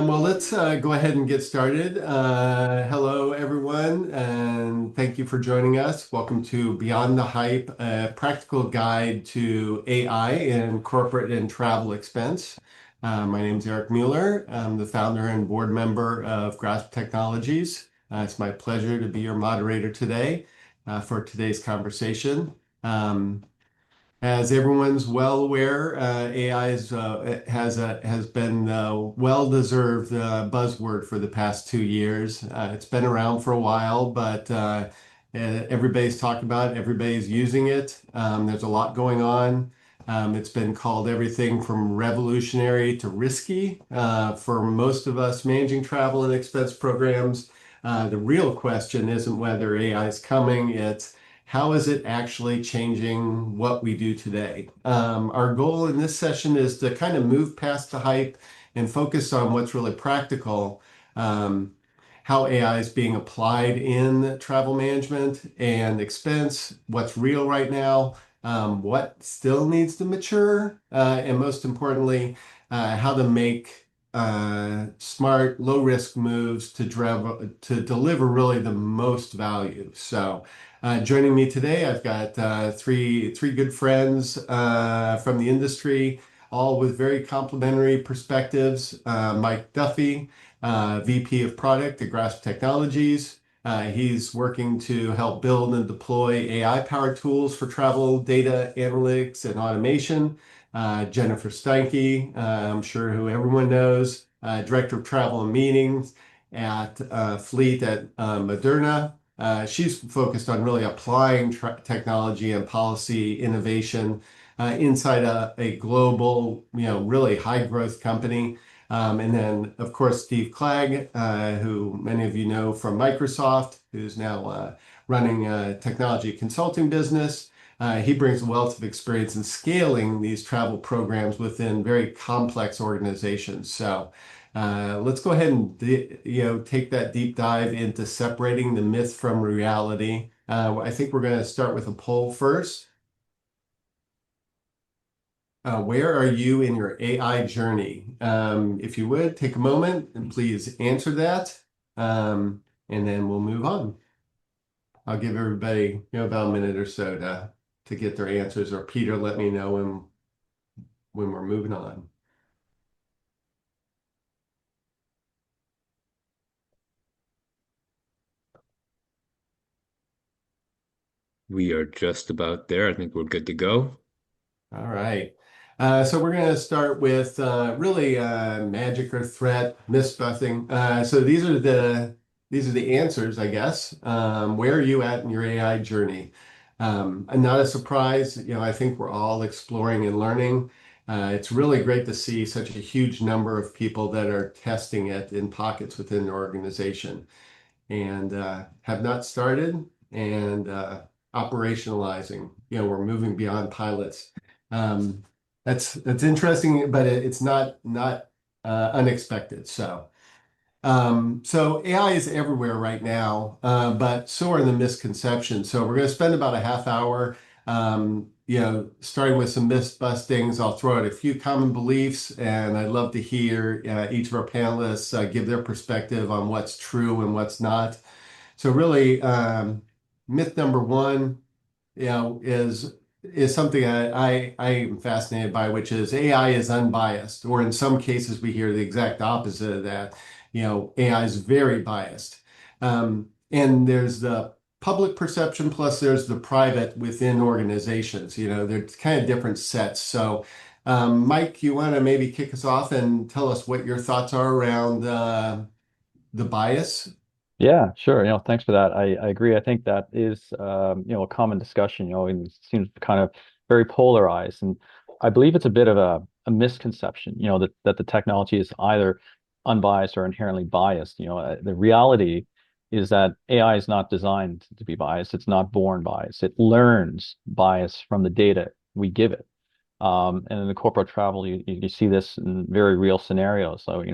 Well, let's go ahead and get started. Hello, everyone, and thank you for joining us. Welcome to Beyond the Hype, a practical guide to AI in corporate and travel expense. My name is Erik Mueller. I'm the founder and board member of Grasp Technologies. It's my pleasure to be your moderator today for today's conversation. As everyone's well aware, AI has been well-deserved buzzword for the past 2 years. It's been around for a while, but everybody's talking about it, everybody's using it. There's a lot going on. It's been called everything from revolutionary to risky for most of us managing travel and expense programs. The real question isn't whether AI is coming, it's how is it actually changing what we do today? Our goal in this session is to kind of move past the hype and focus on what's really practical, how AI is being applied in travel management and expense, what's real right now, what still needs to mature, and most importantly, how to make smart, low-risk moves to deliver really the most value. So. Joining me today, I've got three good friends from the industry, all with very complementary perspectives. Mike Duffy, VP of Product at Grasp Technologies. He's working to help build and deploy AI-powered tools for travel data analytics and automation. Jennifer Steinke, I'm sure who everyone knows, Director of Travel and Meetings at Fleet at Moderna. She's focused on really applying technology and policy innovation inside a global, really high growth company. And then, of course, Steve Clagg, who many of you know from Microsoft, who's now running a technology consulting business. He brings a wealth of experience in scaling these travel programs within very complex organizations. So let's go ahead and take that deep dive into separating the myth from reality. I think we're going to start with a poll first. Where are you in your AI journey? If you would, take a moment and please answer that, and then we'll move on. I'll give everybody about a minute or so to get their answers, or Peter, let me know when we're moving on. We are just about there. I think we're good to go. All right. So we're going to start with really magic or threat, myth-busting. So these are the answers, I guess. Where are you at in your AI journey? And not a surprise, I think we're all exploring and learning. It's really great to see such a huge number of people that are testing it in pockets within their organization and have not started and operationalizing. We're moving beyond pilots. That's interesting, but it's not unexpected. So AI is everywhere right now, but so are the misconceptions. So we're going to spend about a half hour, starting with some myth bustings. I'll throw out a few common beliefs, and I'd love to hear each of our panelists give their perspective on what's true and what's not. So really, myth number one, is something I am fascinated by, which is AI is unbiased, or in some cases we hear the exact opposite of that. AI is very biased. And there's the public perception, plus there's the private within organizations. They're kind of different sets. So, Mike, you want to maybe kick us off and tell us what your thoughts are around the bias? Yeah, sure. Thanks for that. I agree. I think that is, a common discussion, and it seems kind of very polarized. And I believe it's a bit of a misconception, that the technology is either unbiased or inherently biased. The reality is that AI is not designed to be biased. It's not born biased. It learns bias from the data we give it. And in the corporate travel, you see this in very real scenarios. So,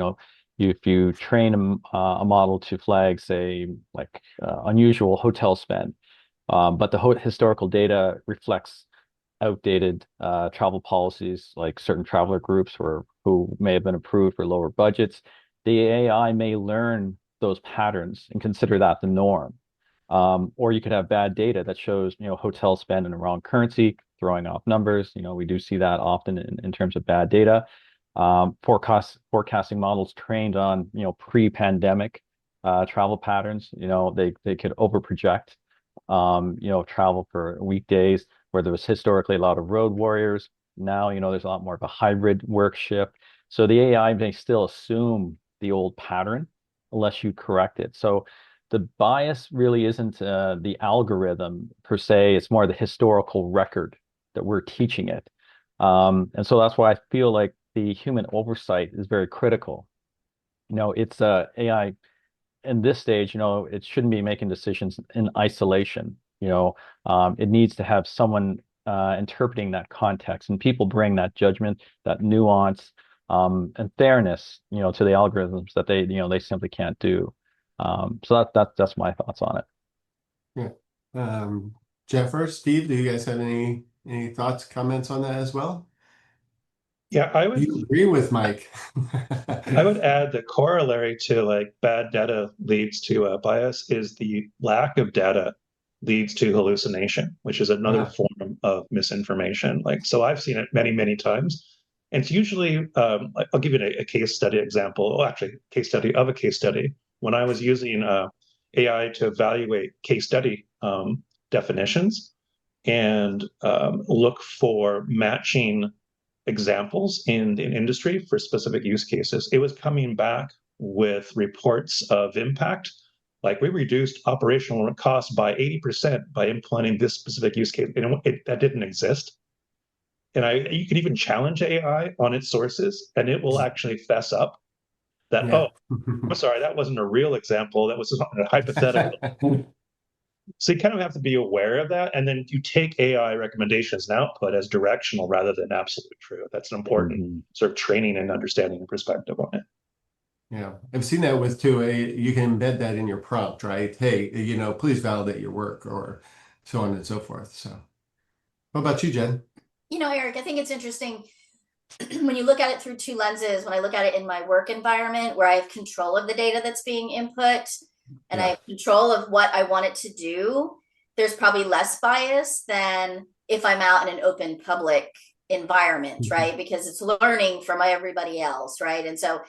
if you train a model to flag, say, like unusual hotel spend, but the historical data reflects outdated travel policies, like certain traveler groups who may have been approved for lower budgets, the AI may learn those patterns and consider that the norm. Or you could have bad data that shows, hotel spend in the wrong currency, throwing off numbers. We do see that often in terms of bad data. Forecasting models trained on, pre-pandemic travel patterns, they could overproject, travel for weekdays where there was historically a lot of road warriors. Now, there's a lot more of a hybrid work shift. So the AI may still assume the old pattern unless you correct it. So the bias really isn't the algorithm per se. It's more the historical record that we're teaching it. And so that's why I feel like the human oversight is very critical. It's AI in this stage, it shouldn't be making decisions in isolation. It needs to have someone interpreting that context, and people bring that judgment, that nuance, and fairness, to the algorithms that they simply can't do. So that's my thoughts on it. Yeah. Jennifer, Steve, do you guys have any thoughts, comments on that as well? Yeah, Do you agree with Mike? I would add the corollary to like bad data leads to bias is the lack of data leads to hallucination, which is another form of misinformation. Like, so I've seen it many, many times. And it's usually, I'll give you a case study example. Well, actually, case study of a case study. When I was using AI to evaluate case study definitions and look for matching examples in industry for specific use cases, it was coming back with reports of impact. Like, we reduced operational costs by 80% by implementing this specific use case. That didn't exist. And you can even challenge AI on its sources, and it will actually fess up that, oh, I'm sorry, that wasn't a real example. That was a hypothetical. So you kind of have to be aware of that. And then you take AI recommendations and output as directional rather than absolute truth. That's an important sort of training and understanding and perspective on it. Yeah, I've seen that with too. You can embed that in your prompt, right? Hey, please validate your work, or so on and so forth. So what about you, Jen? Eric, I think it's interesting when you look at it through two lenses. When I look at it in my work environment where I have control of the data that's being input and I have control of what I want it to do, there's probably less bias than if I'm out in an open public environment, right? Because it's learning from everybody else, right? And so,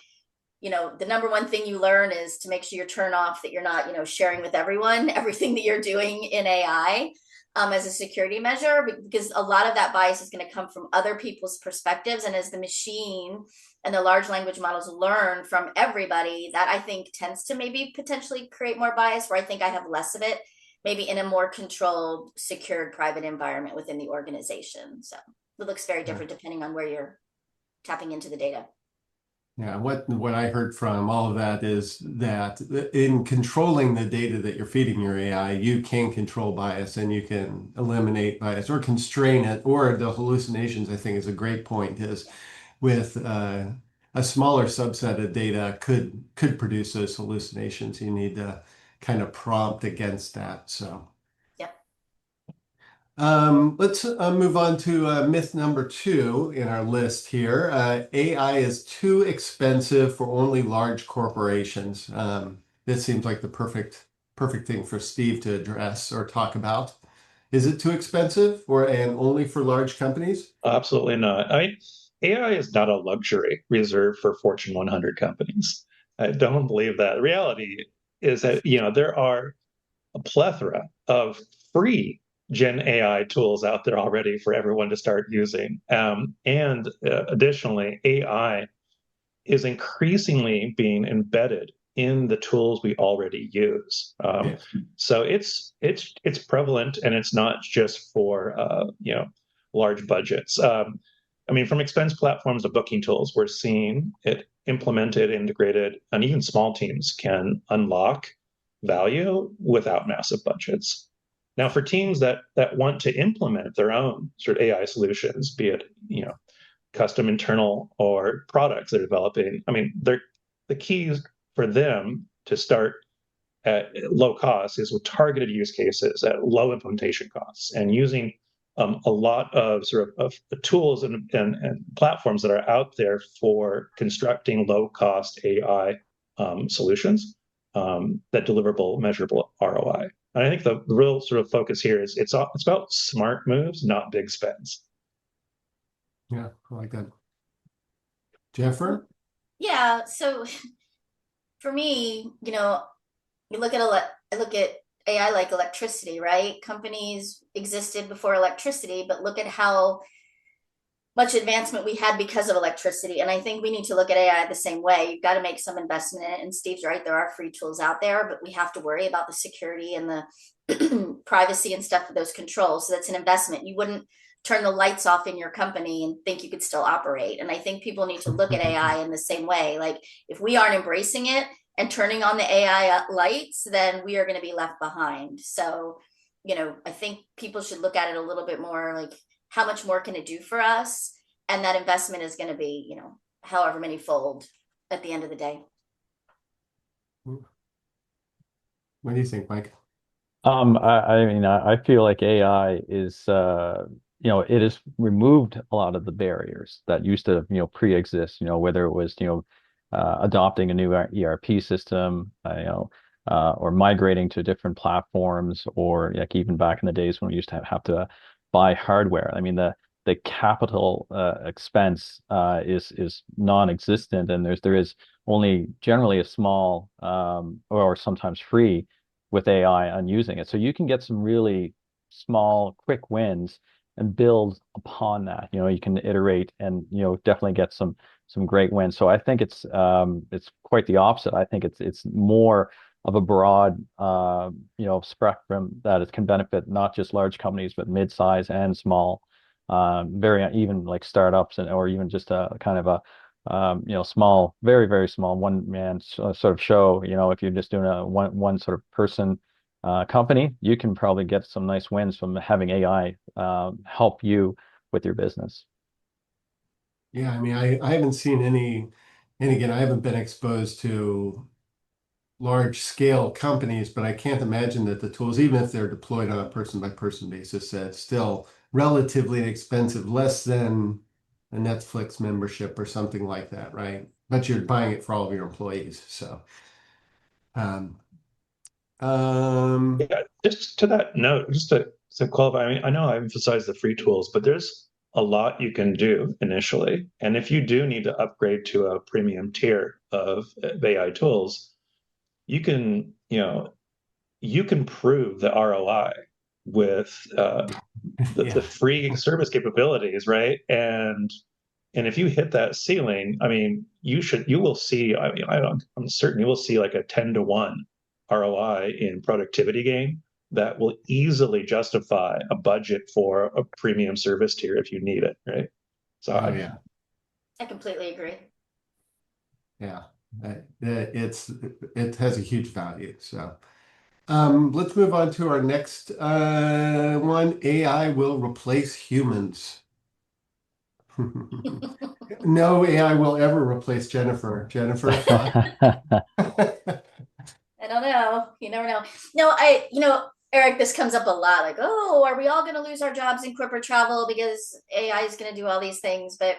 the number one thing you learn is to make sure you turn off that you're not, sharing with everyone everything that you're doing in AI. As a security measure, because a lot of that bias is going to come from other people's perspectives. And as the machine and the large language models learn from everybody, that I think tends to maybe potentially create more bias, where I think I have less of it, maybe in a more controlled, secured, private environment within the organization. So it looks very different depending on where you're tapping into the data. Yeah, what I heard from all of that is that in controlling the data that you're feeding your AI, you can control bias and you can eliminate bias or constrain it, or the hallucinations. I think is a great point, is with a smaller subset of data could produce those hallucinations. You need to kind of prompt against that. So. Let's move on to myth number 2 in our list here. AI is too expensive for only large corporations. This seems like the perfect thing for Steve to address or talk about. Is it too expensive and only for large companies? Absolutely not. AI is not a luxury reserved for Fortune 100 companies. I don't believe that. The reality is that, there are a plethora of free Gen AI tools out there already for everyone to start using. Additionally, AI is increasingly being embedded in the tools we already use. So it's prevalent, and it's not just for large budgets. From expense platforms to booking tools, we're seeing it implemented, integrated, and even small teams can unlock value without massive budgets. Now, for teams that want to implement their own sort of AI solutions, be it custom internal or products they're developing, the keys for them to start at low cost is with targeted use cases at low implementation costs, and using a lot of of tools and platforms that are out there for constructing low-cost AI solutions that deliverable, measurable ROI. And I think the real sort of focus here is it's about smart moves, not big spends. Yeah, I like that. Jennifer? Yeah, so for me, you look at I look at AI like electricity, right? Companies existed before electricity, but look at how much advancement we had because of electricity. And I think we need to look at AI the same way. You've got to make some investment in it. And Steve's right, there are free tools out there, but we have to worry about the security and the privacy and stuff of those controls. So that's an investment. You wouldn't turn the lights off in your company and think you could still operate. And I think people need to look at AI in the same way. Like if we aren't embracing it and turning on the AI lights, then we are going to be left behind. So, I think people should look at it a little bit more like, how much more can it do for us? And that investment is going to be, however many fold at the end of the day. What do you think, Mike? I mean, I feel like AI is, it has removed a lot of the barriers that used to, pre-exist, whether it was, adopting a new ERP system, or migrating to different platforms, or like even back in the days when we used to have to buy hardware. I mean, the capital expense is non-existent, and there is only generally a small or sometimes free with AI on using it. So you can get some really small, quick wins and build upon that. You can iterate and definitely get some great wins. So I think it's quite the opposite. I think it's more of a broad spectrum that it can benefit not just large companies but mid-size and small, very even like startups or even just a kind of a small, very, very small one-man sort of show. If you're just doing a one sort of person company, you can probably get some nice wins from having AI help you with your business. Yeah, I mean, I haven't seen any, and again, I haven't been exposed to large scale companies, but I can't imagine that the tools, even if they're deployed on a person by person basis, still relatively expensive, less than a Netflix membership or something like that, right? But you're buying it for all of your employees. So, Yeah, just to that note, just to qualify, I mean, I know I emphasize the free tools, but there's a lot you can do initially. And if you do need to upgrade to a premium tier of AI tools, you can, you can prove the ROI with the free service capabilities, right? And if you hit that ceiling, I mean, you will see, I mean, I'm certain you will see like a 10-to-1 ROI in productivity gain that will easily justify a budget for a premium service tier if you need it, right? So yeah, I completely agree. yeah, it has a huge value. So, let's move on to our next one. AI will replace humans. No AI will ever replace Jennifer. Jennifer, thought? I don't know. You never know. No, Eric, this comes up a lot. Like, oh, are we all going to lose our jobs in corporate travel because AI is going to do all these things? But,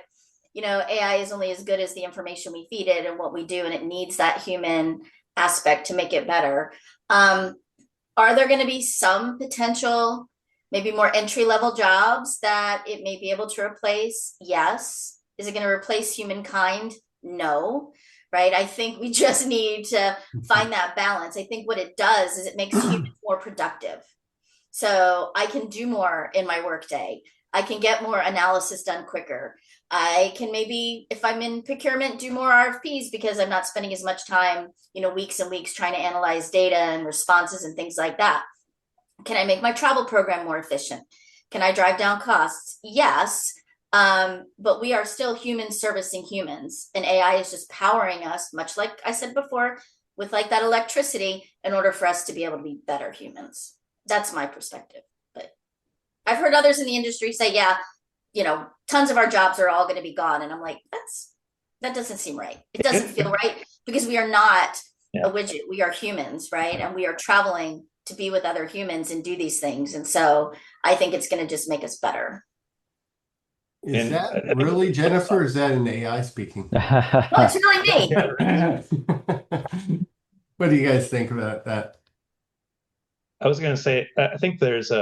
AI is only as good as the information we feed it and what we do, and it needs that human aspect to make it better. Are there going to be some potential, maybe more entry-level jobs that it may be able to replace? Yes. Is it going to replace humankind? No. Right? I think we just need to find that balance. I think what it does is it makes humans more productive. So I can do more in my workday. I can get more analysis done quicker. I can maybe, if I'm in procurement, do more RFPs because I'm not spending as much time, weeks and weeks trying to analyze data and responses and things like that. Can I make my travel program more efficient? Can I drive down costs? Yes. But we are still humans servicing humans, and AI is just powering us, much like I said before, with like that electricity in order for us to be able to be better humans. That's my perspective. But I've heard others in the industry say, yeah, tons of our jobs are all going to be gone. And I'm like, that doesn't seem right. It doesn't feel right because we are not a widget. We are humans, right? And we are traveling to be with other humans and do these things. And so I think it's going to just make us better. Is that really, Jennifer? Or is that an AI speaking? Well, it's really me. What do you guys think about that? I was going to say, I think there's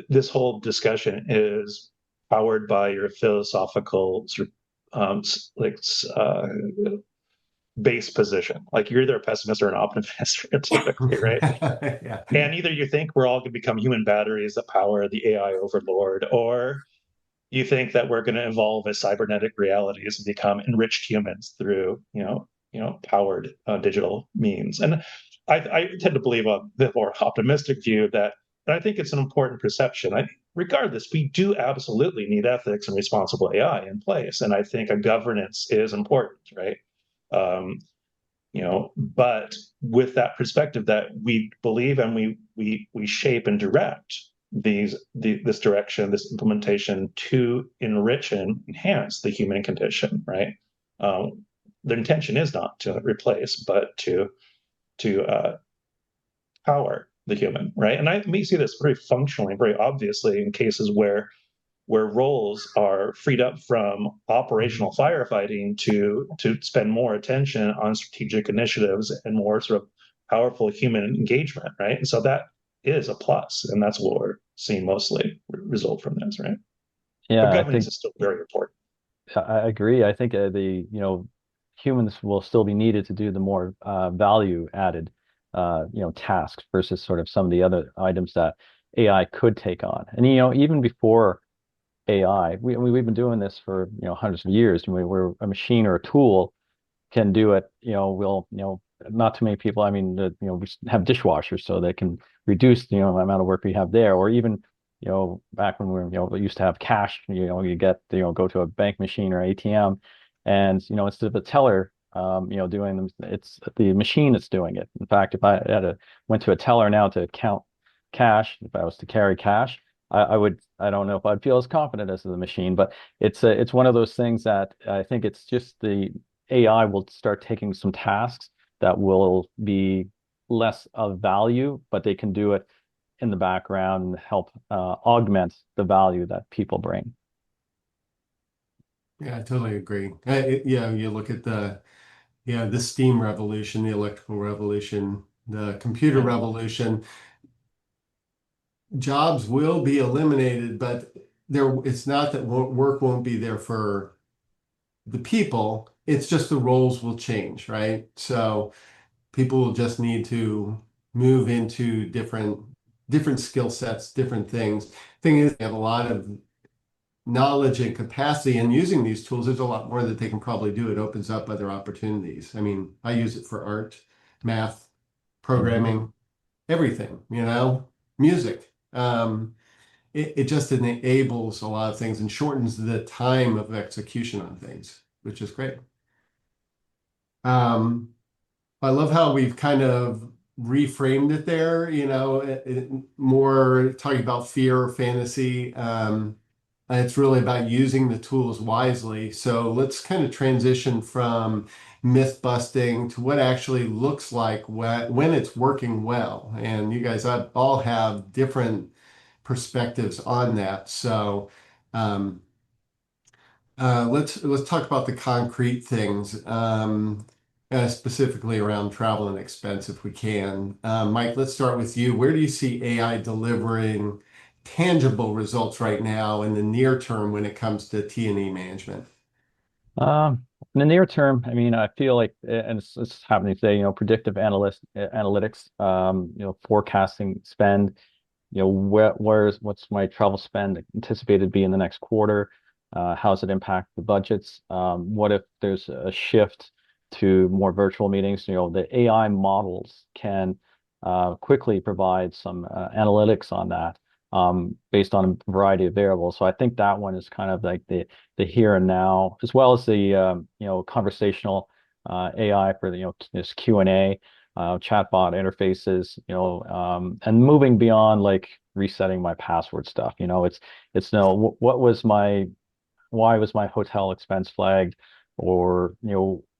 this whole discussion is powered by your philosophical sort of base position. Like you're either a pessimist or an optimist, typically, right? Yeah. And either you think we're all going to become human batteries that power the AI overlord, or you think that we're going to evolve as cybernetic realities and become enriched humans through, powered digital means. And I tend to believe on the more optimistic view that, and I think it's an important perception. Regardless, we do absolutely need ethics and responsible AI in place, and I think a governance is important, right? But with that perspective that we believe and we shape and direct this direction, this implementation to enrich and enhance the human condition, right? The intention is not to replace, but to power the human, right? And we see this very functionally, very obviously in cases where roles are freed up from operational firefighting to spend more attention on strategic initiatives and more sort of powerful human engagement, right? And so that is a plus, and that's what we're seeing mostly result from this, right? Yeah, but governance is still very important. I agree. I think humans will still be needed to do the more value added tasks versus sort of some of the other items that AI could take on. And even before AI, we've been doing this for hundreds of years. Where a machine or a tool can do it, not too many people. I mean, we have dishwashers, so they can reduce the amount of work we have there. Or even back when we used to have cash, you get go to a bank machine or ATM, and instead of a teller doing them, it's the machine that's doing it. In fact, if I went to a teller now to count cash, if I was to carry cash, I don't know if I'd feel as confident as the machine. But it's one of those things that I think it's just the AI will start taking some tasks that will be less of value, but they can do it in the background and help augment the value that people bring. Yeah, I totally agree. You look at the steam revolution, the electrical revolution, the computer revolution. Jobs will be eliminated, but it's not that work won't be there for the people. It's just the roles will change, right? So people will just need to move into different skill sets, different things. Thing is, they have a lot of knowledge and capacity, and using these tools, there's a lot more that they can probably do. It opens up other opportunities. I mean, I use it for art, math, programming, everything, music. It just enables a lot of things and shortens the time of execution on things, which is great. I love how we've kind of reframed it there, more talking about fear or fantasy. It's really about using the tools wisely. So let's kind of transition from myth busting to what actually looks like when it's working well. And you guys all have different perspectives on that. So let's talk about the concrete things, specifically around travel and expense, if we can. Mike, let's start with you. Where do you see AI delivering tangible results right now in the near term when it comes to T&E management? In the near term, I mean, I feel like, and it's happening today, predictive analytics, forecasting spend, what's my travel spend anticipated to be in the next quarter? How does it impact the budgets? What if there's a shift to more virtual meetings? The AI models can quickly provide some analytics on that based on a variety of variables. So I think that one is kind of like the here and now, as well as the conversational AI for this Q&A, chatbot interfaces, and moving beyond like resetting my password stuff. It's why was my hotel expense flagged, or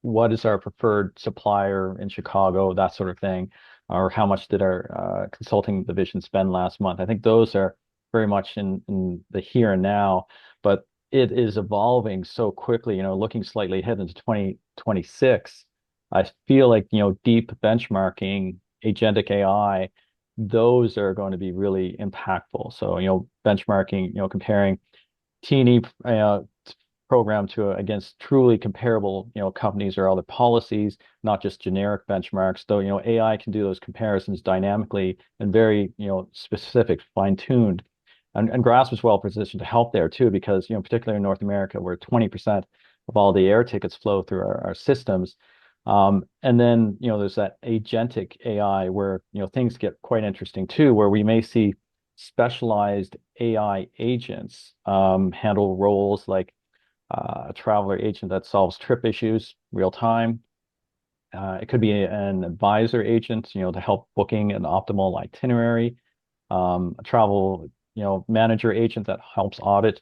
what is our preferred supplier in Chicago, that sort of thing. or how much did our consulting division spend last month? I think those are very much in the here and now, but it is evolving so quickly, looking slightly ahead into 2026. I feel like, deep benchmarking, agentic AI, those are going to be really impactful. So, benchmarking, comparing T&E program to against truly comparable, companies or other policies, not just generic benchmarks. Though, AI can do those comparisons dynamically and very, specific, fine-tuned. And Grasp is well positioned to help there too, because, particularly in North America, where 20% of all the air tickets flow through our systems. And then, there's that agentic AI where, things get quite interesting too, where we may see specialized AI agents handle roles like a traveler agent that solves trip issues real time. It could be an advisor agent, to help booking an optimal itinerary. A travel, manager agent that helps audit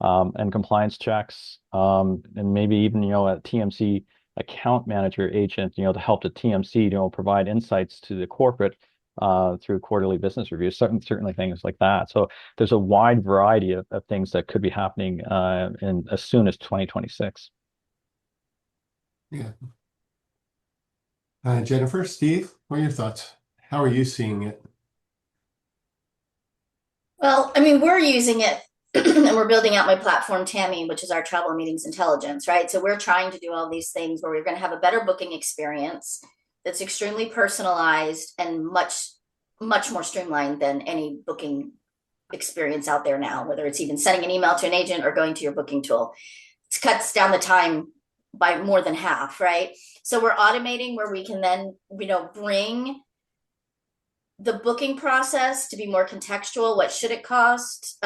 and compliance checks. And maybe even, a TMC account manager agent, to help the TMC, provide insights to the corporate through quarterly business reviews, certainly things like that. So there's a wide variety of things that could be happening in as soon as 2026. Yeah. Jennifer, Steve, what are your thoughts? How are you seeing it? Well, I mean, we're using it and we're building out my platform, Tammy, which is our travel meetings intelligence, right? So we're trying to do all these things where we're going to have a better booking experience that's extremely personalized and much more streamlined than any booking experience out there now, whether it's even sending an email to an agent or going to your booking tool. It cuts down the time by more than half, right? So we're automating where we can then, bring the booking process to be more contextual. What should it cost?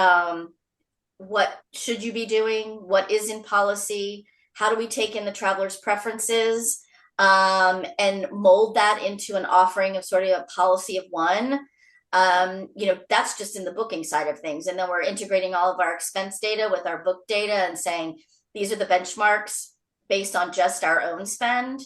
What should you be doing? What is in policy? How do we take in the traveler's preferences and mold that into an offering of sort of a policy of one? That's just in the booking side of things. And then we're integrating all of our expense data with our book data and saying, these are the benchmarks based on just our own spend.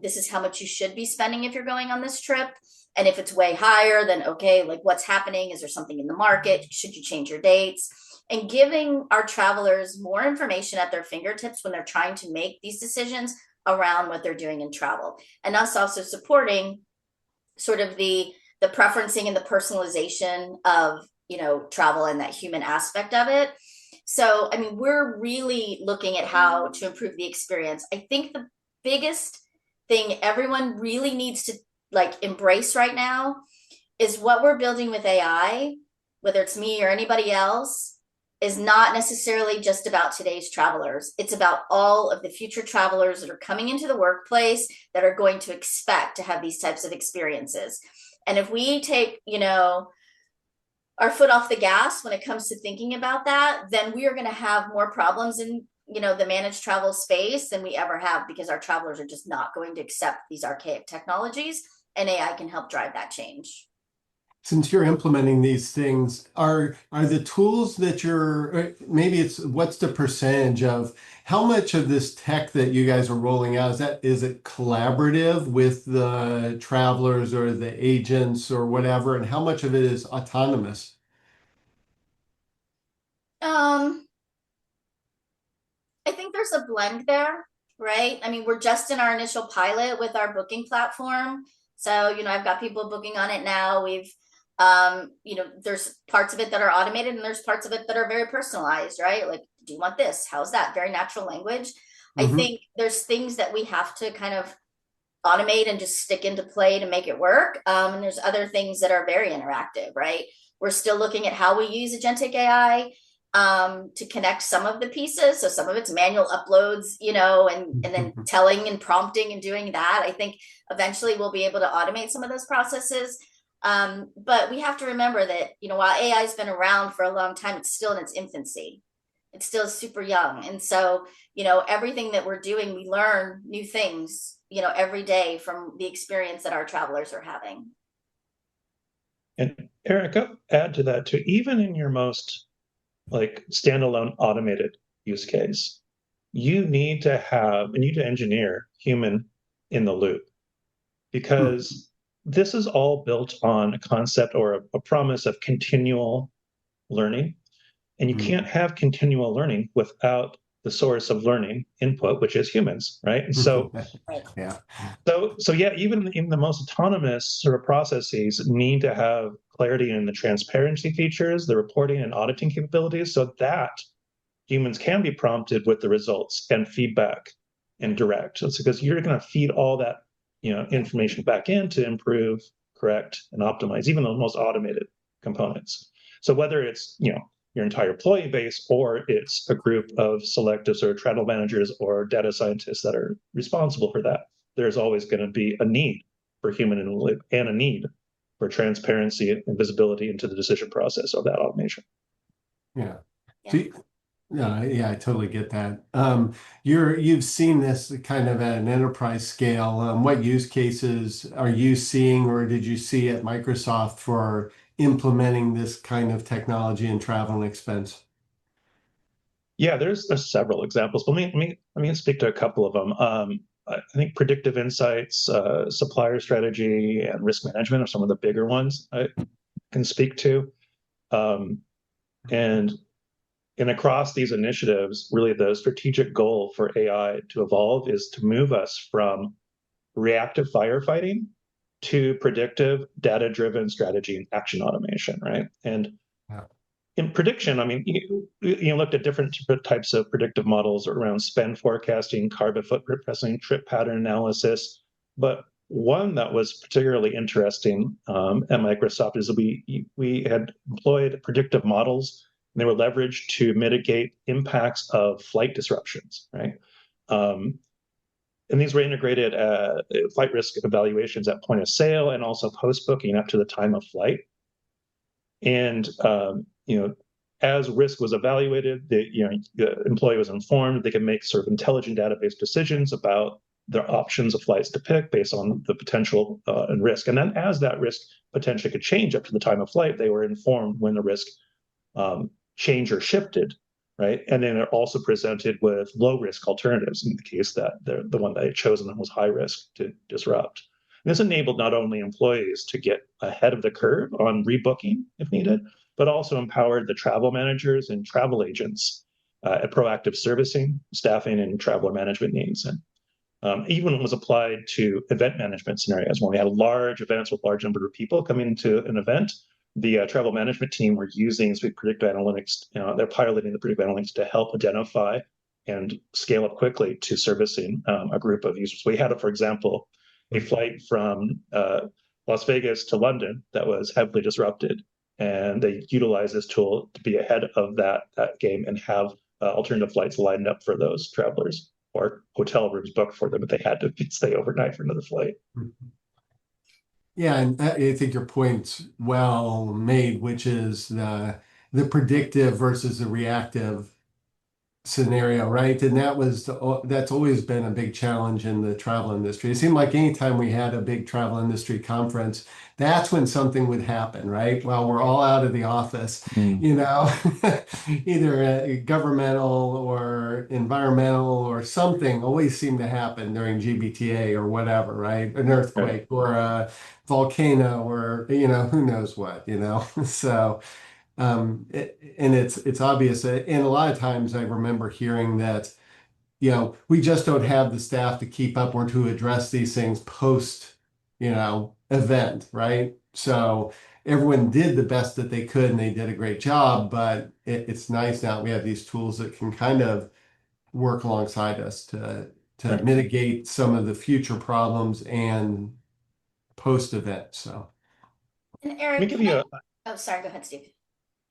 This is how much you should be spending if you're going on this trip. And if it's way higher, then okay, like what's happening? Is there something in the market? Should you change your dates? And giving our travelers more information at their fingertips when they're trying to make these decisions around what they're doing in travel. And us also supporting sort of the preferencing and the personalization of, travel and that human aspect of it. So, I mean, we're really looking at how to improve the experience. I think the biggest thing everyone really needs to embrace right now is what we're building with AI, whether it's me or anybody else, is not necessarily just about today's travelers. It's about all of the future travelers that are coming into the workplace that are going to expect to have these types of experiences. And if we take, our foot off the gas when it comes to thinking about that, then we are going to have more problems in, the managed travel space than we ever have, because our travelers are just not going to accept these archaic technologies, and AI can help drive that change. Since you're implementing these things, are the tools that maybe it's what's the percentage of how much of this tech that you guys are rolling out, is it collaborative with the travelers or the agents or whatever, and how much of it is autonomous? I think there's a blend there, right? I mean, we're just in our initial pilot with our booking platform. So, I've got people booking on it now. We've there's parts of it that are automated and there's parts of it that are very personalized, right? Like, do you want this? How's that? Very natural language. I think there's things that we have to kind of automate and just stick into play to make it work. And there's other things that are very interactive, right? We're still looking at how we use agentic AI to connect some of the pieces. So some of it's manual uploads, and then telling and prompting and doing that. I think eventually we'll be able to automate some of those processes. But we have to remember that, while AI has been around for a long time, it's still in its infancy. It's still super young. And so, everything that we're doing, we learn new things, every day from the experience that our travelers are having. And Erik, I'll add to that too. Even in your most standalone automated use case, you need to engineer human in the loop, because this is all built on a concept or a promise of continual learning. And you can't have continual learning without the source of learning input, which is humans, right? And so, Yeah. so yeah, even in the most autonomous sort of processes need to have clarity in the transparency features, the reporting and auditing capabilities, so that humans can be prompted with the results and feedback and direct. It's because you're going to feed all that, information back in to improve, correct, and optimize even the most automated components. So whether it's your entire employee base or it's a group of selective sort of channel managers or data scientists that are responsible for that, there's always going to be a need for human in the loop and a need for transparency and visibility into the decision process of that automation. Yeah. Yeah, I totally get that. You've seen this kind of at an enterprise scale. What use cases are you seeing, or did you see at Microsoft for implementing this kind of technology in travel and expense? Yeah, there's several examples. But let me speak to a couple of them. I think predictive insights, supplier strategy, and risk management are some of the bigger ones I can speak to. And across these initiatives, really the strategic goal for AI to evolve is to move us from reactive firefighting to predictive, data-driven strategy and action automation, right? And in prediction, I mean, you looked at different types of predictive models around spend forecasting, carbon footprint pricing, trip pattern analysis. But one that was particularly interesting at Microsoft is we had employed predictive models, and they were leveraged to mitigate impacts of flight disruptions, right? And these were integrated flight risk evaluations at point of sale and also post-booking up to the time of flight. And as risk was evaluated, the employee was informed they could make sort of intelligent database decisions about their options of flights to pick based on the potential and risk. And then as that risk potentially could change up to the time of flight, they were informed when the risk changed or shifted, right? And then they're also presented with low risk alternatives in the case that the one they had chosen was high risk to disrupt. And this enabled not only employees to get ahead of the curve on rebooking if needed, but also empowered the travel managers and travel agents at proactive servicing, staffing, and traveler management needs. And even was applied to event management scenarios when we had large events with large number of people coming into an event. The travel management team were using predictive analytics. They're piloting the predictive analytics to help identify and scale up quickly to servicing a group of users. We had, for example, a flight from Las Vegas to London that was heavily disrupted, and they utilized this tool to be ahead of that game and have alternative flights lined up for those travelers or hotel rooms booked for them if they had to stay overnight for another flight. Yeah, and I think your point's well made, which is the predictive versus the reactive scenario, right? And that's always been a big challenge in the travel industry. It seemed like anytime we had a big travel industry conference, that's when something would happen, right? Well, we're all out of the office, either governmental or environmental or something always seemed to happen during GBTA or whatever, right? An earthquake or a volcano or, who knows what, So and it's obvious, and a lot of times I remember hearing that, we just don't have the staff to keep up or to address these things post, event, right? So everyone did the best that they could and they did a great job, but it's nice now we have these tools that can kind of work alongside us to mitigate some of the future problems and post event. So, and Erik, let me give you oh, sorry, go ahead, Steve.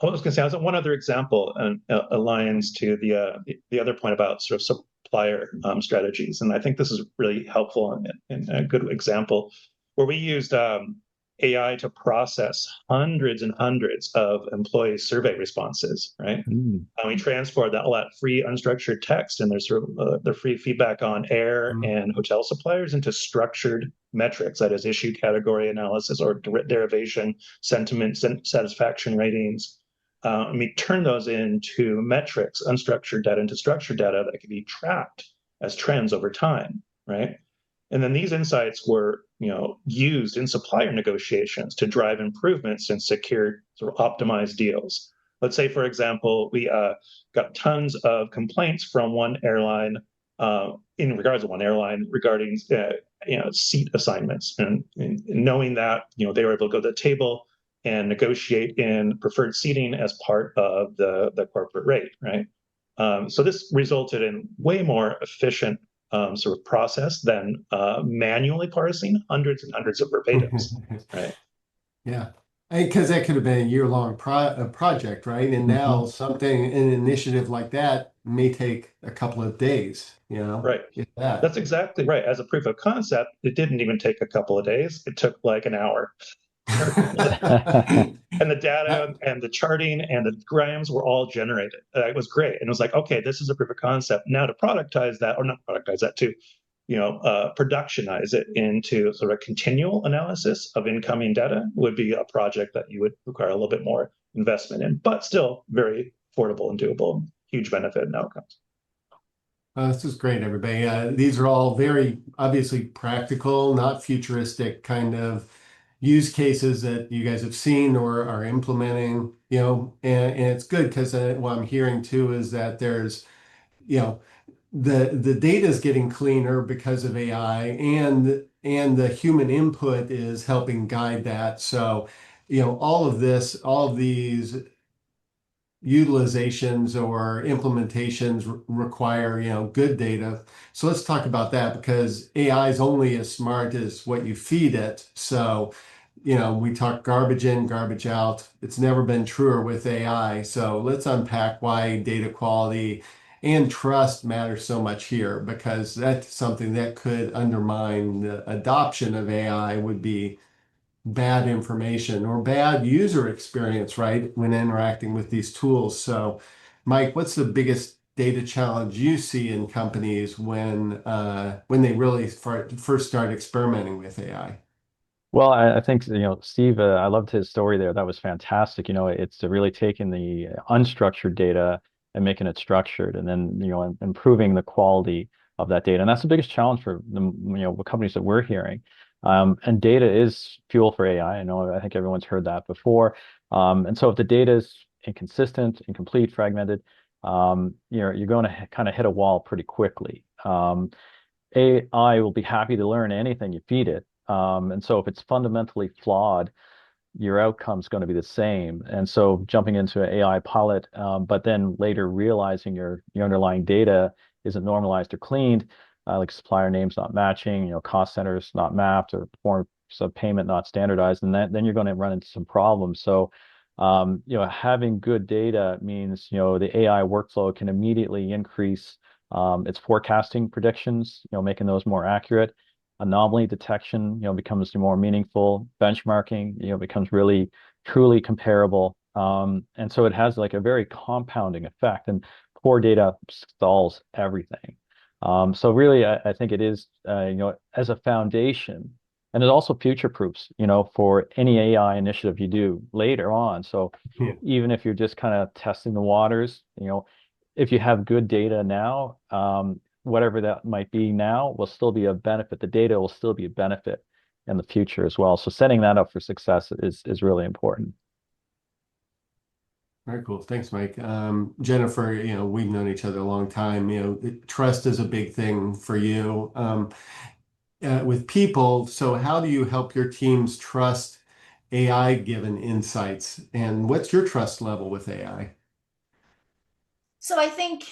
I was going to say one other example aligns to the other point about sort of supplier strategies, and I think this is really helpful and a good example where we used AI to process hundreds and hundreds of employee survey responses, right? And we transport all that free unstructured text and their sort of their free feedback on air and hotel suppliers into structured metrics, that is issue category analysis or derivation, sentiment, satisfaction ratings. And we turn those into metrics, unstructured data into structured data that can be tracked as trends over time, right? And then these insights were, used in supplier negotiations to drive improvements and secure sort of optimized deals. Let's say, for example, we got tons of complaints from one airline in regards to one airline regarding seat assignments, and knowing that they were able to go to the table and negotiate in preferred seating as part of the corporate rate, right? So this resulted in way more efficient sort of process than manually parsing hundreds and hundreds of verbatims, right? Yeah. Because that could have been a year-long project, right? And now an initiative like that may take a couple of days, Right. if that. That's exactly right. As a proof of concept, it didn't even take a couple of days. It took like an hour. And the data and the charting and the diagrams were all generated. It was great. And it was like, okay, this is a proof of concept. Now to productize that, or not productize that, to productionize it into sort of continual analysis of incoming data would be a project that you would require a little bit more investment in, but still very affordable and doable. Huge benefit and outcomes. This is great, everybody. These are all very obviously practical, not futuristic kind of use cases that you guys have seen or are implementing, and it's good because what I'm hearing too is that there's, the data is getting cleaner because of AI, and the human input is helping guide that. So, all of these utilizations or implementations require, good data. So let's talk about that, because AI is only as smart as what you feed it. So, we talk garbage in, garbage out. It's never been truer with AI. So let's unpack why data quality and trust matters so much here, because that's something that could undermine the adoption of AI, would be bad information or bad user experience, right, when interacting with these tools. So, Mike, what's the biggest data challenge you see in companies when they really first start experimenting with AI? Well, I think, Steve, I loved his story there. That was fantastic. It's really taking the unstructured data and making it structured, and then, improving the quality of that data. And that's the biggest challenge for the companies that we're hearing. And data is fuel for AI. I think everyone's heard that before. And so if the data is inconsistent, incomplete, fragmented, you're going to kind of hit a wall pretty quickly. AI will be happy to learn anything you feed it. And so if it's fundamentally flawed, your outcome's going to be the same. And so jumping into an AI pilot, but then later realizing your underlying data isn't normalized or cleaned, like supplier names not matching, cost centers not mapped, or forms of payment not standardized, and then you're going to run into some problems. So, having good data means, the AI workflow can immediately increase its forecasting predictions, making those more accurate. Anomaly detection, becomes more meaningful. Benchmarking, becomes really truly comparable. And so it has like a very compounding effect, and poor data stalls everything. So really, I think it is, as a foundation, and it also future proofs, for any AI initiative you do later on. So even if you're just kind of testing the waters, if you have good data now, whatever that might be now will still be a benefit. The data will still be a benefit in the future as well. So setting that up for success is really important. Very cool. Thanks, Mike. Jennifer, we've known each other a long time. Trust is a big thing for you with people. So how do you help your teams trust AI-given insights? And what's your trust level with AI? So I think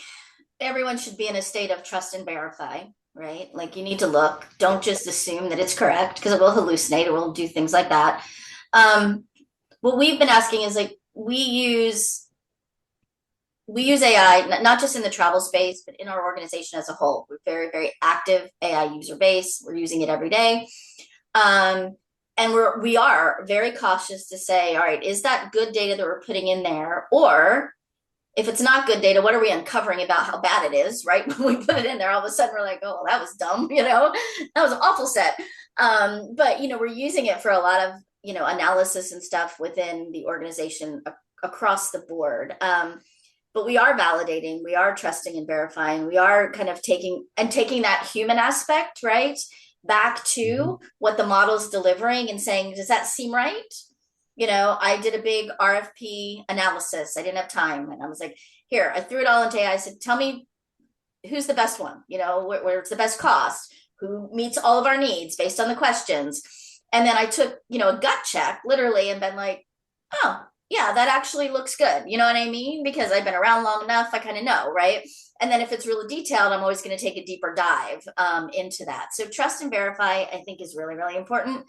everyone should be in a state of trust and verify, right? Like, you need to look, don't just assume that it's correct, because it will hallucinate or will do things like that. What we've been asking is, like, we use AI, not just in the travel space, but in our organization as a whole. We're very, very active AI user base. We're using it every day. And we are very cautious to say, all right, is that good data that we're putting in there? Or if it's not good data, what are we uncovering about how bad it is, right? When we put it in there, all of a sudden we're like, oh, that was dumb, that was an awful set. But, we're using it for a lot of, analysis and stuff within the organization across the board. But we are validating, we are trusting and verifying, we are kind of taking that human aspect, right? back to what the model's delivering and saying, does that seem right? I did a big RFP analysis. I didn't have time. And I was like, here, I threw it all into AI. I said, tell me who's the best one, where's the best cost, who meets all of our needs based on the questions. And then I took, a gut check literally and been like, oh, yeah, that actually looks good. You know what I mean? Because I've been around long enough, I kind of know, right? And then if it's really detailed, I'm always going to take a deeper dive into that. So trust and verify, I think, is really, really important,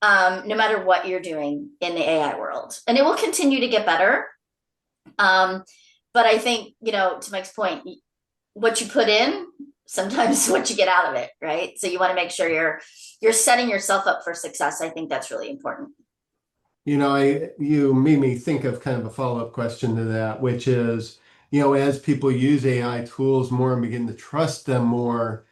no matter what you're doing in the AI world. And it will continue to get better. But I think, to Mike's point, what you put in, sometimes what you get out of it, right? So you want to make sure you're setting yourself up for success. I think that's really important. You made me think of kind of a follow-up question to that, which is, as people use AI tools more and begin to trust them more,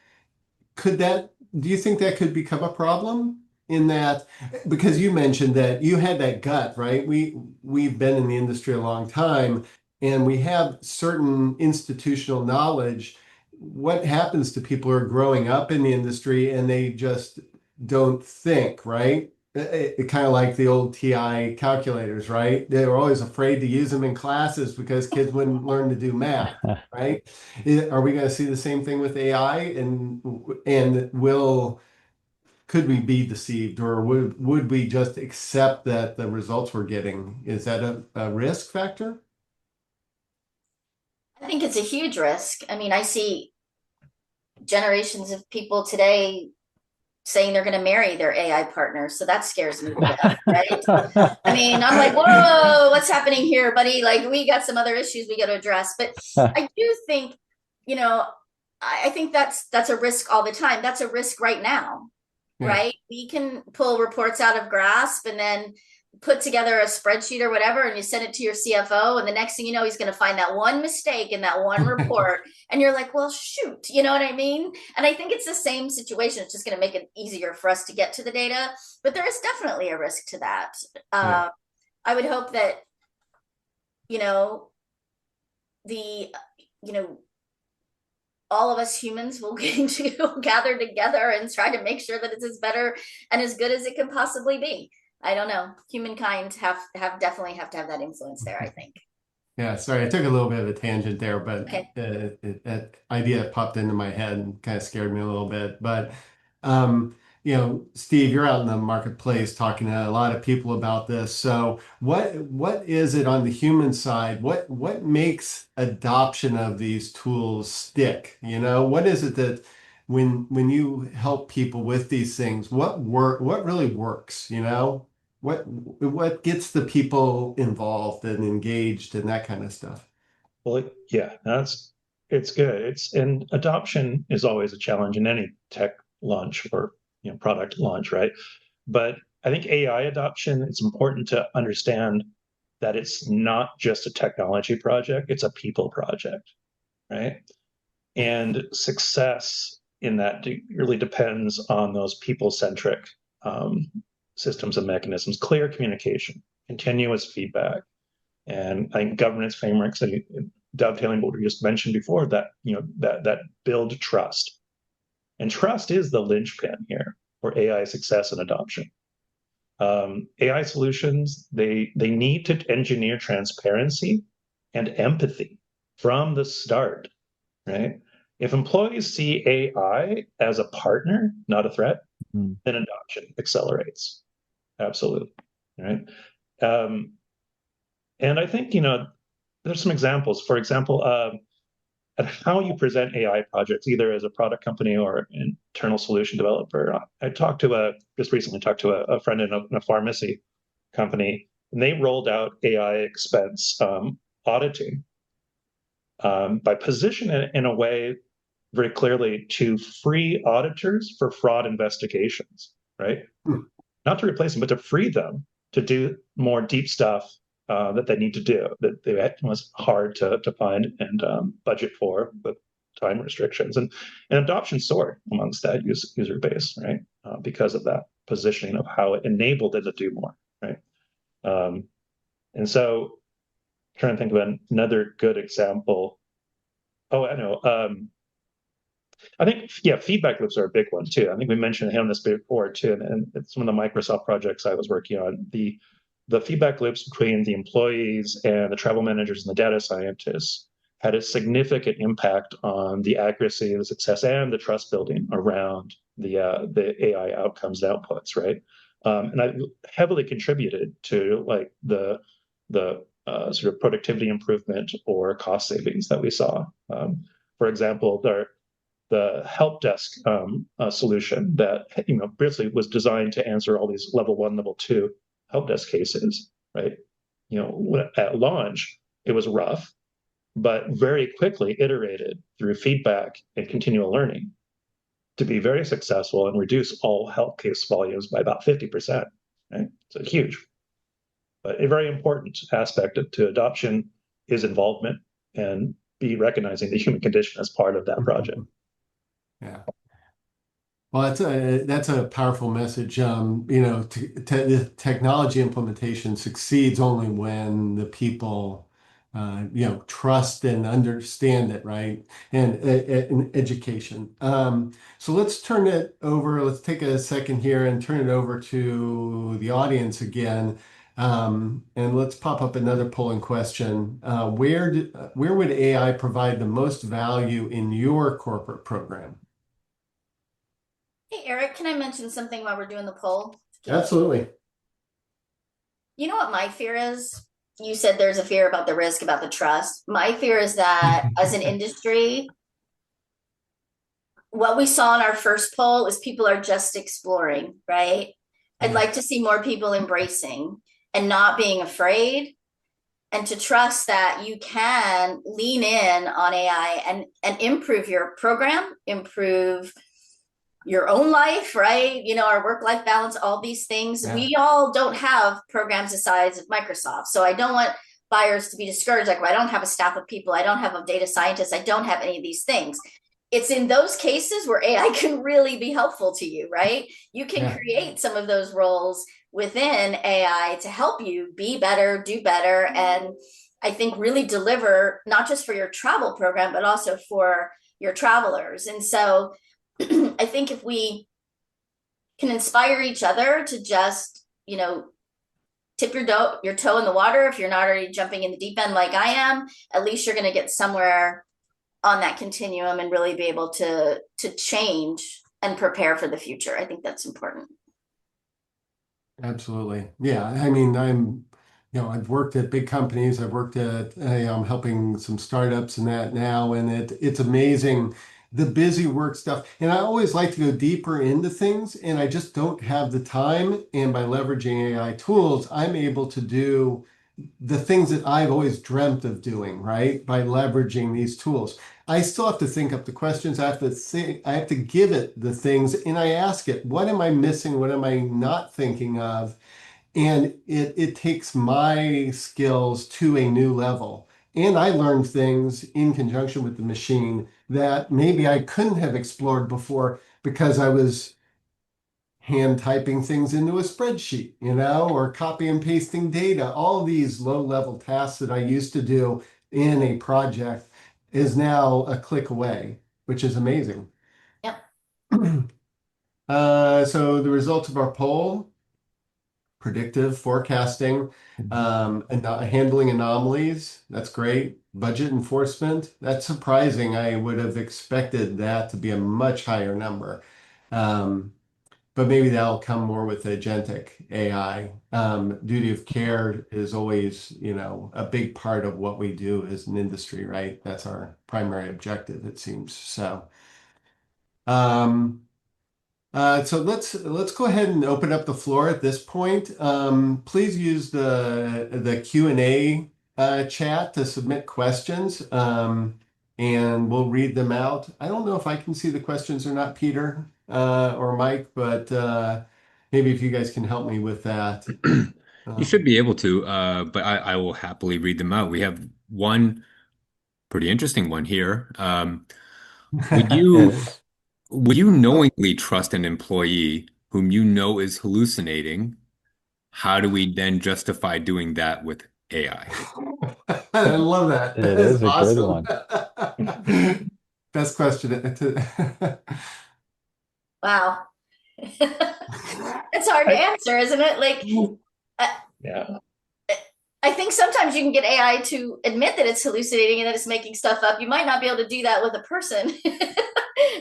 do you think that could become a problem in that? Because you mentioned that you had that gut, right? We've been in the industry a long time and we have certain institutional knowledge. What happens to people who are growing up in the industry and they just don't think, right? It kind of like the old TI calculators, right? They were always afraid to use them in classes because kids wouldn't learn to do math, right? Are we going to see the same thing with AI? And could we be deceived, or would we just accept that the results we're getting? Is that a risk factor? I think it's a huge risk. I mean, I see generations of people today saying they're going to marry their AI partner. So that scares me to death, right? I mean, I'm like, whoa, what's happening here, buddy? Like, we got some other issues we got to address. But I do think, I think that's a risk all the time. That's a risk right now, right? We can pull reports out of Grasp and then put together a spreadsheet or whatever, and you send it to your CFO, and the next thing you know, he's going to find that one mistake in that one report, and you're like, well, shoot, you know what I mean? And I think it's the same situation. It's just going to make it easier for us to get to the data, but there is definitely a risk to that. I would hope that, all of us humans will get to gather together and try to make sure that it's as better and as good as it can possibly be. I don't know. Humankind definitely have to have that influence there, I think. Yeah, sorry, I took a little bit of a tangent there, but Okay. that idea popped into my head and kind of scared me a little bit. But Steve, you're out in the marketplace talking to a lot of people about this. So what is it on the human side? What makes adoption of these tools stick? What is it that when you help people with these things, what really works? What gets the people involved and engaged and that kind of stuff? Well, yeah, it's good. And adoption is always a challenge in any tech launch or product launch, right? But I think AI adoption, it's important to understand that it's not just a technology project, it's a people project, right? And success in that really depends on those people-centric systems and mechanisms, clear communication, continuous feedback, and I think governance frameworks, dovetailing what we just mentioned before, that that build trust. And trust is the linchpin here for AI success and adoption. AI solutions, they need to engineer transparency and empathy from the start, right? If employees see AI as a partner, not a threat, then adoption accelerates. Absolutely, right? And I think, there's some examples. For example, at how you present AI projects, either as a product company or internal solution developer. I just recently talked to a friend in a pharmacy company, and they rolled out AI expense auditing by positioning it in a way very clearly to free auditors for fraud investigations, right? Not to replace them, but to free them to do more deep stuff that they need to do, that was hard to find and budget for with time restrictions. And adoption soared amongst that user base, right? Because of that positioning of how it enabled it to do more, right? And so trying to think of another good example. Oh, I know. I think, yeah, feedback loops are a big one too. I think we mentioned him this before too, and it's one of the Microsoft projects I was working on. The feedback loops between the employees and the travel managers and the data scientists had a significant impact on the accuracy, the success, and the trust building around the AI outcomes and outputs, right? And I heavily contributed to like the sort of productivity improvement or cost savings that we saw. For example, the help desk solution that basically was designed to answer all these level 1, level 2 help desk cases, right? At launch, it was rough, but very quickly iterated through feedback and continual learning to be very successful and reduce all help case volumes by about 50%. Right? So huge. But a very important aspect to adoption is involvement and be recognizing the human condition as part of that project. Yeah. Well, that's a powerful message. The technology implementation succeeds only when the people, trust and understand it, right? And education. So let's turn it over. Let's take a second here and turn it over to the audience again. And let's pop up another polling question. Where would AI provide the most value in your corporate program? Hey, Eric, can I mention something while we're doing the poll? Absolutely. You know what my fear is? You said there's a fear about the risk, about the trust. My fear is that as an industry, what we saw in our first poll is people are just exploring, right? I'd like to see more people embracing and not being afraid, and to trust that you can lean in on AI and improve your program, improve your own life, right? Our work-life balance, all these things. Yeah. We all don't have programs the size of Microsoft. So I don't want buyers to be discouraged. Like, well, I don't have a staff of people. I don't have a data scientist. I don't have any of these things. It's in those cases where AI can really be helpful to you, right? You can create some of those roles within AI to help you be better, do better, and I think really deliver not just for your travel program, but also for your travelers. And so I think if we can inspire each other to just, tip your toe in the water, if you're not already jumping in the deep end like I am, at least you're going to get somewhere on that continuum and really be able to change and prepare for the future. I think that's important. Absolutely. Yeah. I mean, I've worked at big companies. I've worked I'm helping some startups and that now, and it's amazing the busy work stuff. And I always like to go deeper into things, and I just don't have the time. And by leveraging AI tools, I'm able to do the things that I've always dreamt of doing, right? By leveraging these tools. I still have to think up the questions. I have to give it the things, and I ask it, what am I missing? What am I not thinking of? And it takes my skills to a new level. And I learned things in conjunction with the machine that maybe I couldn't have explored before because I was hand typing things into a spreadsheet, or copy and pasting data. All these low-level tasks that I used to do in a project is now a click away, which is amazing. Yep. So the results of our poll: predictive forecasting, and handling anomalies. That's great. Budget enforcement. That's surprising. I would have expected that to be a much higher number. But maybe that'll come more with agentic AI. Duty of care is always, a big part of what we do as an industry, right? That's our primary objective, it seems. So, so let's go ahead and open up the floor at this point. Please use the Q&A chat to submit questions, and we'll read them out. I don't know if I can see the questions or not, Peter or Mike, but maybe if you guys can help me with that. You should be able to, but I will happily read them out. We have one pretty interesting one here. Would you knowingly trust an employee whom you know is hallucinating? How do we then justify doing that with AI? I love that. It That is a good awesome. one. Best question. Wow. It's hard to answer, isn't it? Like, Yeah. I think sometimes you can get AI to admit that it's hallucinating and that it's making stuff up. You might not be able to do that with a person.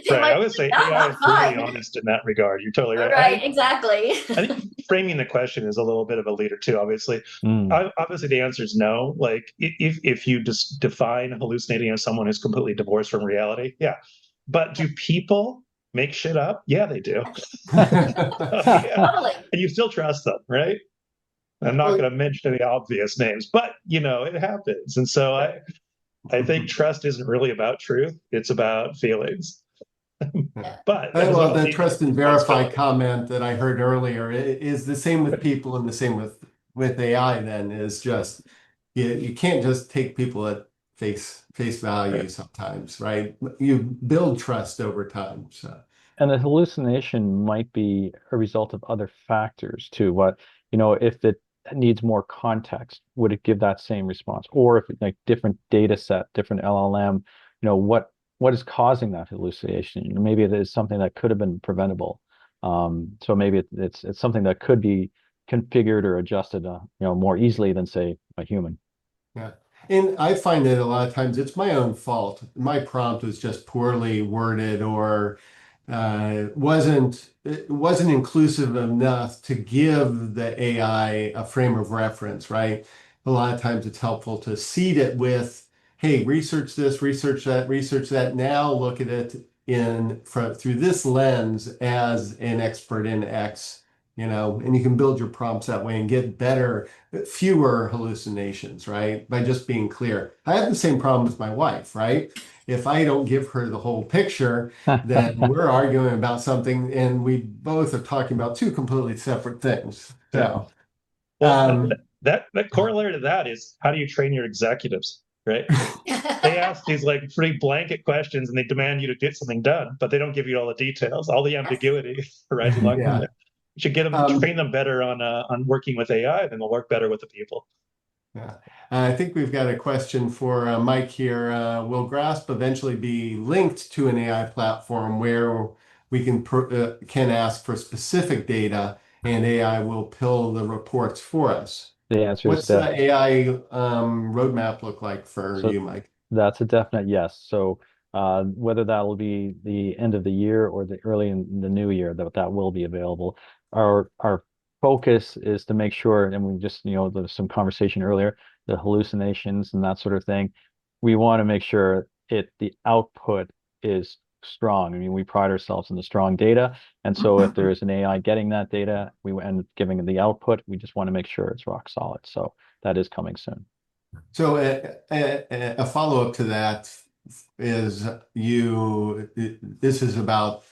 They Right. might I would be say like, oh, AI not is brutally fun. honest in that regard. You're totally right. Right, exactly. I think framing the question is a little bit of a leader too. Obviously, Mm. obviously the answer is no. Like if you just define hallucinating as someone who's completely divorced from reality, yeah. But do people make shit up? Yeah, they do. Yeah, Totally. and you still trust them, right? I'm not Well, going to mention any obvious names, but it happens. And so I think trust isn't really about truth; it's about feelings. Yeah. But that does well, not the mean trust and verify responsibility. comment that I heard earlier is the same with people and the same with AI. Then is just you can't just take people at face value Right. sometimes, right? You build trust over time. So And the hallucination might be a result of other factors too. If it needs more context, would it give that same response? Or if like different data set, different LLM, what is causing that hallucination? Maybe it is something that could have been preventable. So maybe it's something that could be configured or adjusted, more easily than say a human. yeah. And I find that a lot of times it's my own fault. My prompt was just poorly worded or it wasn't inclusive enough to give the AI a frame of reference, right? A lot of times it's helpful to seed it with, hey, research this, research that, research that. Now look at it through this lens as an expert in X, and you can build your prompts that way and get fewer hallucinations, right? By just being clear. I have the same problem with my wife, right? If I don't give her the whole picture, then we're arguing about something and we both are talking about two completely separate things. Yeah. So, Well, um, that corollary to that is how do you train your executives, right? They ask these like pretty blanket questions and they demand you to get something done, but they don't give you all the details, all the ambiguity, right? Along yeah. there. You should Um, train them better on working with AI, then they'll work better with the people. yeah. I think we've got a question for Mike here. Will Grasp eventually be linked to an AI platform where we can ask for specific data and AI will pull the reports for us? The answer is What's the definitely. AI roadmap look like for So you, Mike? that's a definite yes. So whether that will be the end of the year or the early in the new year, that will be available. Our focus is to make sure, and we just, there's some conversation earlier, the hallucinations and that sort of thing. We want to make sure the output is strong. I mean, we pride ourselves in the strong data. And so if there is an AI getting that data, and giving the output, we just want to make sure it's rock solid. So that is coming soon. So a follow-up to that is this is about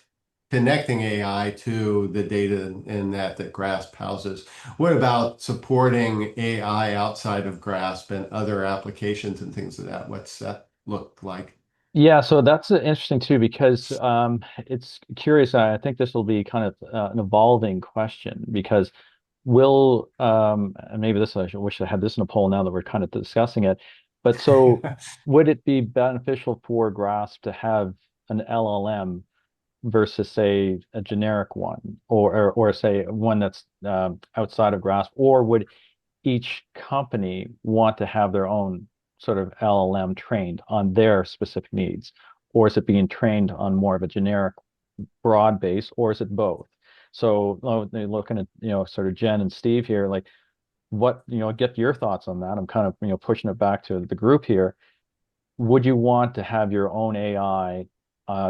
connecting AI to the data in that Grasp houses. What about supporting AI outside of Grasp and other applications and things of that? What's that look like? Yeah, so that's interesting too because it's curious. I think this will be kind of an evolving question because and maybe this I wish I had this in a poll now that we're kind of discussing it, but so would it be beneficial for Grasp to have an LLM versus say a generic one or say one that's outside of Grasp, or would each company want to have their own sort of LLM trained on their specific needs? Or is it being trained on more of a generic broad base, or is it both? So looking at, sort of Jen and Steve here, like get your thoughts on that. I'm kind of, pushing it back to the group here. Would you want to have your own AI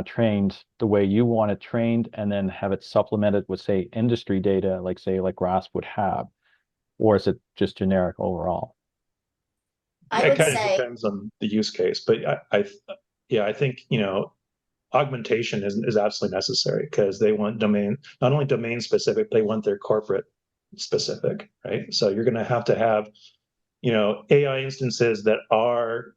trained the way you want it trained and then have it supplemented with, say, industry data, like Grasp would have? Or is it just generic overall? I It would kind of say, depends on the use case, but I think augmentation is absolutely necessary because they want not only domain specific, they want their corporate specific, right? So you're going to have AI instances that are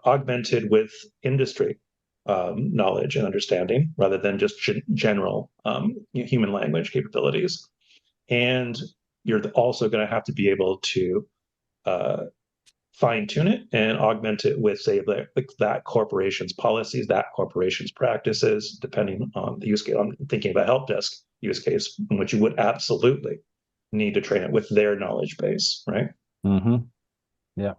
augmented with industry knowledge and understanding rather than just general human language capabilities. And you're also going to have to be able to fine tune it and augment it with, say, that corporation's policies, that corporation's practices, depending on the use case. I'm thinking of a help desk use case in which you would absolutely need to train it with their knowledge base, right? Mm-hmm. Yeah.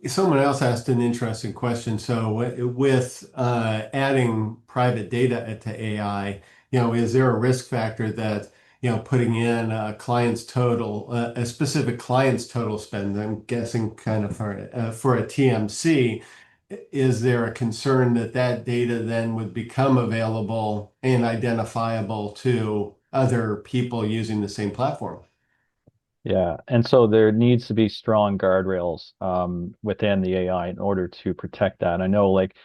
Someone else asked an interesting question. So with adding private data to AI, is there a risk factor that, putting in a client's total, a specific client's total spend, I'm guessing kind of for a TMC, is there a concern that that data then would become available and identifiable to other people using the same platform? Yeah, and so there needs to be strong guardrails within the AI in order to protect that. And I know, like,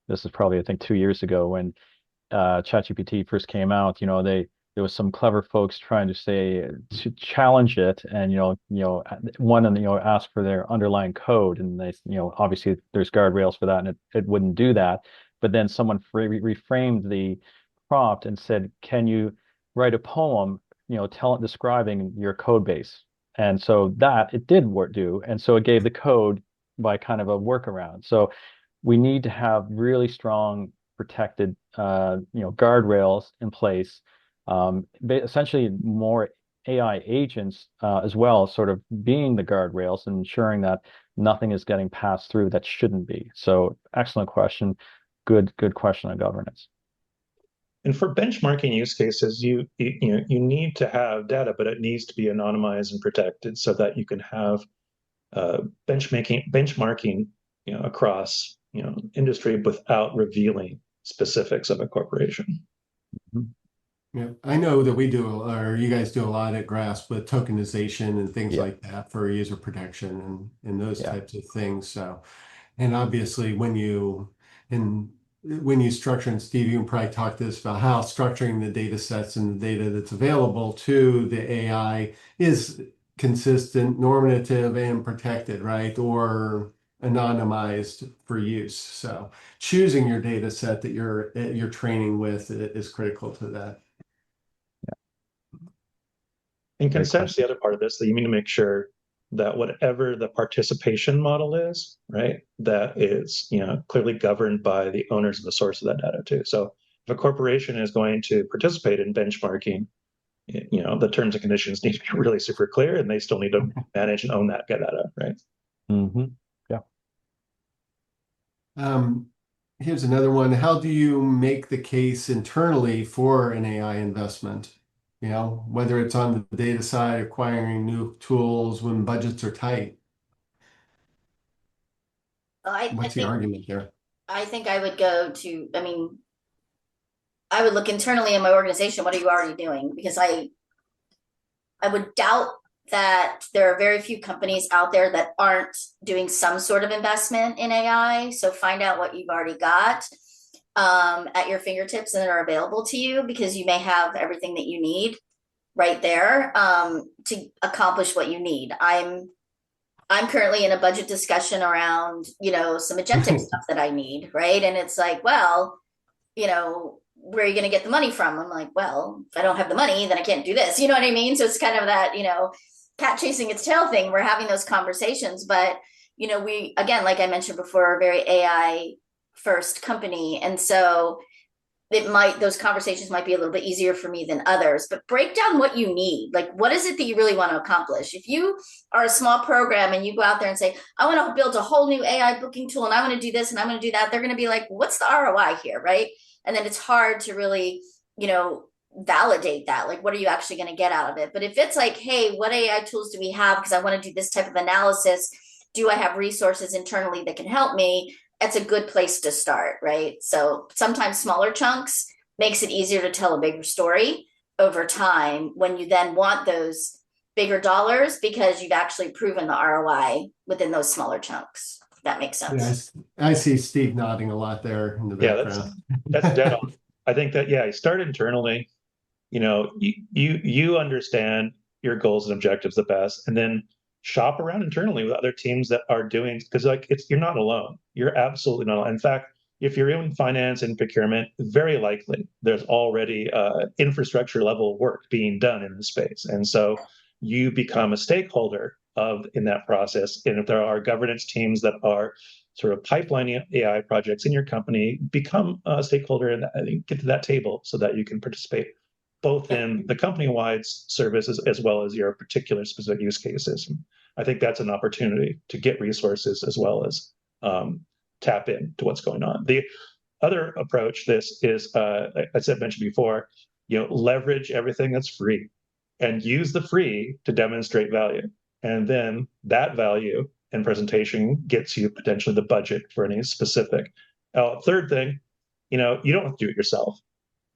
this is probably, I think, 2 years ago when ChatGPT first came out. There was some clever folks trying to say to challenge it, and one and ask for their underlying code, and they obviously there's guardrails for that, and it wouldn't do that. But then someone reframed the prompt and said, "Can you write a poem, describing your code base?" And so that it did do, and so it gave the code by kind of a workaround. So we need to have really strong protected guardrails in place, essentially more AI agents as well, sort of being the guardrails and ensuring that nothing is getting passed through that shouldn't be. So excellent question. Good question on governance. And for benchmarking use cases, you need to have data, but it needs to be anonymized and protected so that you can have benchmarking across industry without revealing specifics of a corporation. Mm-hmm. Yeah, I know that we do, or you guys do a lot at Grasp with tokenization and things Yeah. like that for user protection and those Yeah. types of things. So, and obviously when you structure, and Steve, you can probably talk to this about how structuring the data sets and the data that's available to the AI is consistent, normative, and protected, right? Or anonymized for use. So choosing your data set that you're training with is critical to that. And consent's the other part of this, that you need to make sure that whatever the participation model is, right, that is clearly governed by the owners of the source of that data too. So if a corporation is going to participate in benchmarking, the terms and conditions need to be really super clear, and they still need to manage and own that data, right? Mm-hmm. Yeah. Here's another one. How do you make the case internally for an AI investment? Whether it's on the data side, acquiring new tools when budgets are tight. What's the argument there? I think I would I would look internally in my organization. What are you already doing? Because I would doubt that there are very few companies out there that aren't doing some sort of investment in AI. So find out what you've already got at your fingertips and that are available to you, because you may have everything that you need right there to accomplish what you need. I'm currently in a budget discussion around, some agentic stuff that I need, right? And it's like, well, where are you going to get the money from? I'm like, well, if I don't have the money, then I can't do this. You know what I mean? So it's kind of that, cat chasing its tail thing. We're having those conversations, but, we, again, like I mentioned before, are a very AI first company. And so those conversations might be a little bit easier for me than others, but break down what you need. Like, what is it that you really want to accomplish? If you are a small program and you go out there and say, I want to build a whole new AI booking tool and I want to do this and I'm going to do that, they're going to be like, what's the ROI here? Right. And then it's hard to really, validate that. Like, what are you actually going to get out of it? But if it's like, hey, what AI tools do we have? Because I want to do this type of analysis. Do I have resources internally that can help me? That's a good place to start, right? So sometimes smaller chunks makes it easier to tell a bigger story over time when you then want those bigger dollars, because you've actually proven the ROI within those smaller chunks. If that makes sense. Yeah, I see Steve nodding a lot there in the background. Yeah, that's dead on. I think that, you start internally, you understand your goals and objectives the best, and then shop around internally with other teams that are doing, because you're not alone. You're absolutely not alone. In fact, if you're in finance and procurement, very likely there's already infrastructure level work being done in the space. And so you become a stakeholder in that process. And if there are governance teams that are sort of pipelining AI projects in your company, become a stakeholder and get to that table so that you can participate both in the company-wide services as well as your particular specific use cases. I think that's an opportunity to get resources as well as tap into what's going on. The other approach, this is, as I mentioned before, leverage everything that's free and use the free to demonstrate value. And then that value and presentation gets you potentially the budget for any specific. Third thing, you don't have to do it yourself,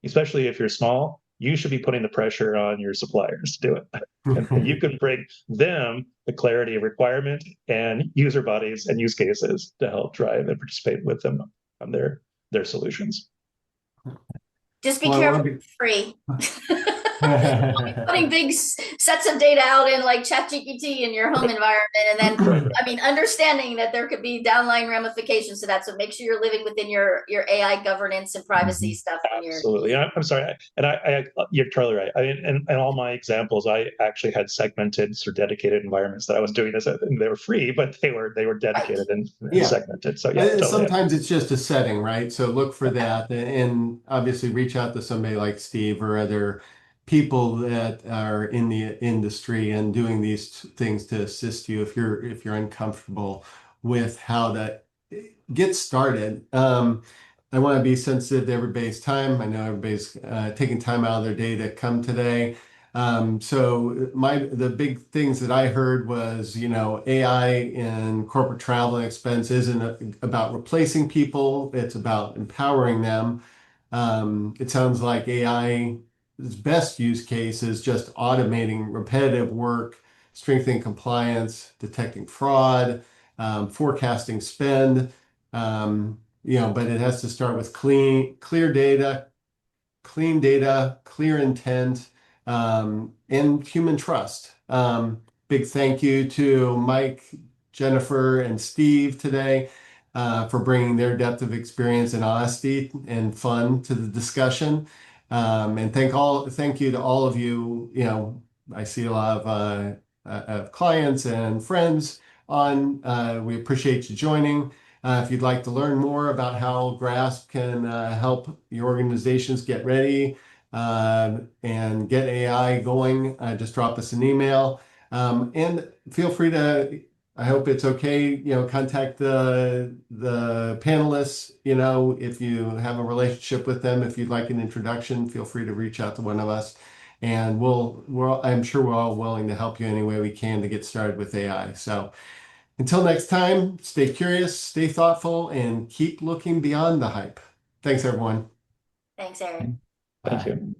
especially if you're small. You should be putting the pressure on your suppliers to do it. And you can bring them the clarity of requirement and user bodies and use cases to help drive and participate with them on their solutions. Just be careful, free. Putting big sets of data out in like ChatGPT in your home environment, and then I mean, understanding that there could be downline ramifications to that. So make sure you're living within your AI governance and privacy stuff. Absolutely. I'm sorry, and you're totally right. I mean, and all my examples, I actually had segmented or dedicated environments that I was doing this, and they were free, but they were dedicated and segmented. So yeah, totally. Sometimes it's just a setting, right? So look for that, and obviously reach out to somebody like Steve or other people that are in the industry and doing these things to assist you if you're uncomfortable with how to get started. I want to be sensitive to everybody's time. I know everybody's taking time out of their day to come today. So the big things that I heard was, AI in corporate travel and expense isn't about replacing people. It's about empowering them. It sounds like AI's best use case is just automating repetitive work, strengthening compliance, detecting fraud, forecasting spend. But it has to start with clear data, clear intent, and human trust. Big thank you to Mike, Jennifer, and Steve today for bringing their depth of experience and honesty and fun to the discussion. And thank you to all of you. I see a lot of clients and friends on. We appreciate you joining. If you'd like to learn more about how Grasp can help your organizations get ready and get AI going, just drop us an email. And feel free to, I hope it's okay, contact the panelists, if you have a relationship with them. If you'd like an introduction, feel free to reach out to one of us. And I'm sure we're all willing to help you any way we can to get started with AI. So until next time, stay curious, stay thoughtful, and keep looking beyond the hype. Thanks, everyone. Thanks, Erik. Thank you.